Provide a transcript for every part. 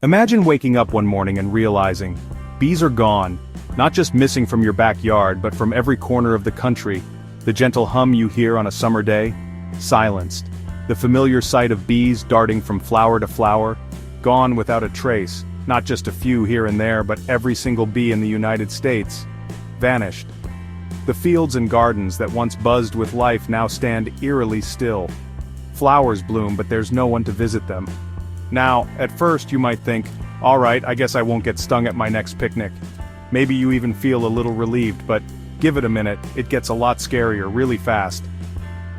Imagine waking up one morning and realizing, bees are gone, not just missing from your backyard but from every corner of the country. The gentle hum you hear on a summer day, silenced. The familiar sight of bees darting from flower to flower, gone without a trace, not just a few here and there but every single bee in the United States, vanished. The fields and gardens that once buzzed with life now stand eerily still. Flowers bloom but there's no one to visit them. Now, at first you might think, alright, I guess I won't get stung at my next picnic. Maybe you even feel a little relieved, but give it a minute, it gets a lot scarier really fast.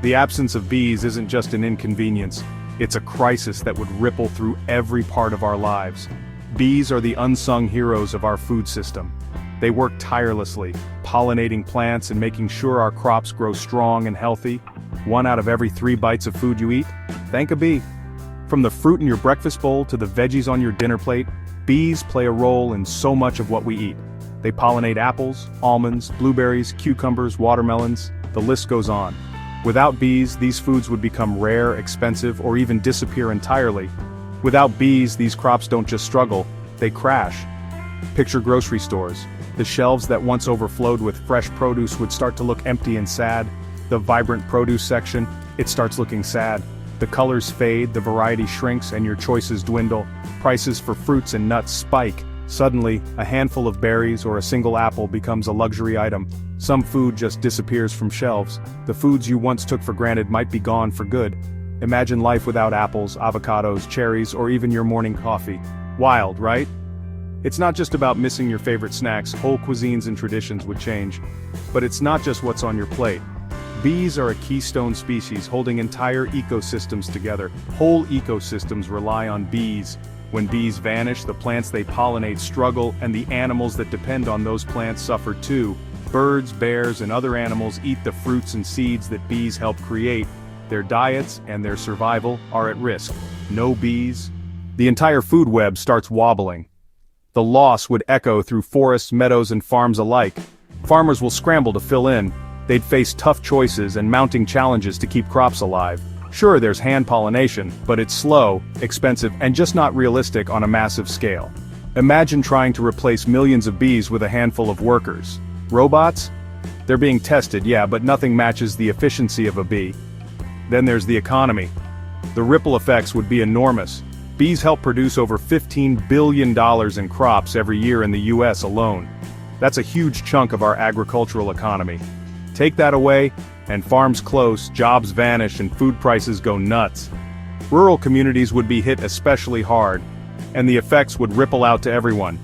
The absence of bees isn't just an inconvenience, it's a crisis that would ripple through every part of our lives. Bees are the unsung heroes of our food system. They work tirelessly, pollinating plants and making sure our crops grow strong and healthy. 1 out of every 3 bites of food you eat, thank a bee. From the fruit in your breakfast bowl to the veggies on your dinner plate, bees play a role in so much of what we eat. They pollinate apples, almonds, blueberries, cucumbers, watermelons, the list goes on. Without bees, these foods would become rare, expensive, or even disappear entirely. Without bees, these crops don't just struggle, they crash. Picture grocery stores. The shelves that once overflowed with fresh produce would start to look empty and sad. The vibrant produce section, it starts looking sad. The colors fade, the variety shrinks, and your choices dwindle. Prices for fruits and nuts spike. Suddenly, a handful of berries or a single apple becomes a luxury item. Some food just disappears from shelves. The foods you once took for granted might be gone for good. Imagine life without apples, avocados, cherries, or even your morning coffee. Wild, right? It's not just about missing your favorite snacks, whole cuisines and traditions would change. But it's not just what's on your plate. Bees are a keystone species holding entire ecosystems together. Whole ecosystems rely on bees. When bees vanish, the plants they pollinate struggle, and the animals that depend on those plants suffer too. Birds, bears, and other animals eat the fruits and seeds that bees help create. Their diets and their survival are at risk. No bees, the entire food web starts wobbling. The loss would echo through forests, meadows, and farms alike. Farmers will scramble to fill in. They'd face tough choices and mounting challenges to keep crops alive. Sure, there's hand pollination, but it's slow, expensive, and just not realistic on a massive scale. Imagine trying to replace millions of bees with a handful of workers. Robots? They're being tested, yeah, but nothing matches the efficiency of a bee. Then there's the economy. The ripple effects would be enormous. Bees help produce over $15 billion in crops every year in the US alone. That's a huge chunk of our agricultural economy. Take that away, and farms close, jobs vanish, and food prices go nuts. Rural communities would be hit especially hard, and the effects would ripple out to everyone.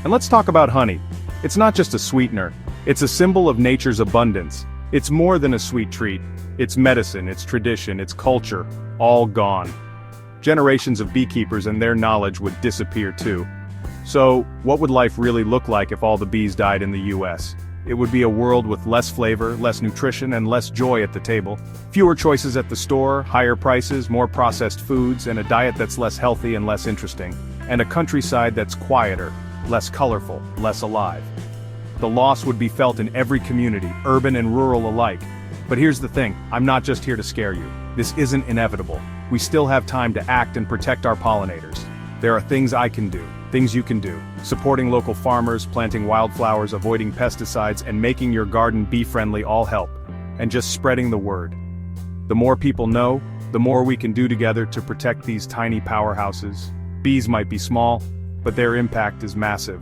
And let's talk about honey. It's not just a sweetener, it's a symbol of nature's abundance. It's more than a sweet treat. It's medicine, it's tradition, it's culture, all gone. Generations of beekeepers and their knowledge would disappear too. So, what would life really look like if all the bees died in the US? It would be a world with less flavor, less nutrition, and less joy at the table. Fewer choices at the store, higher prices, more processed foods, and a diet that's less healthy and less interesting. And a countryside that's quieter, less colorful, less alive. The loss would be felt in every community, urban and rural alike. But here's the thing, I'm not just here to scare you. This isn't inevitable. We still have time to act and protect our pollinators. There are things I can do, things you can do. Supporting local farmers, planting wildflowers, avoiding pesticides, and making your garden bee-friendly all help. And just spreading the word. The more people know, the more we can do together to protect these tiny powerhouses. Bees might be small, but their impact is massive.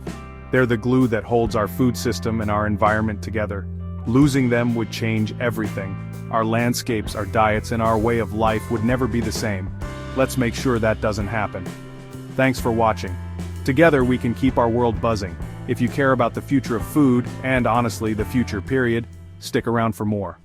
They're the glue that holds our food system and our environment together. Losing them would change everything. Our landscapes, our diets, and our way of life would never be the same. Let's make sure that doesn't happen. Thanks for watching. Together we can keep our world buzzing. If you care about the future of food, and honestly the future period, stick around for more.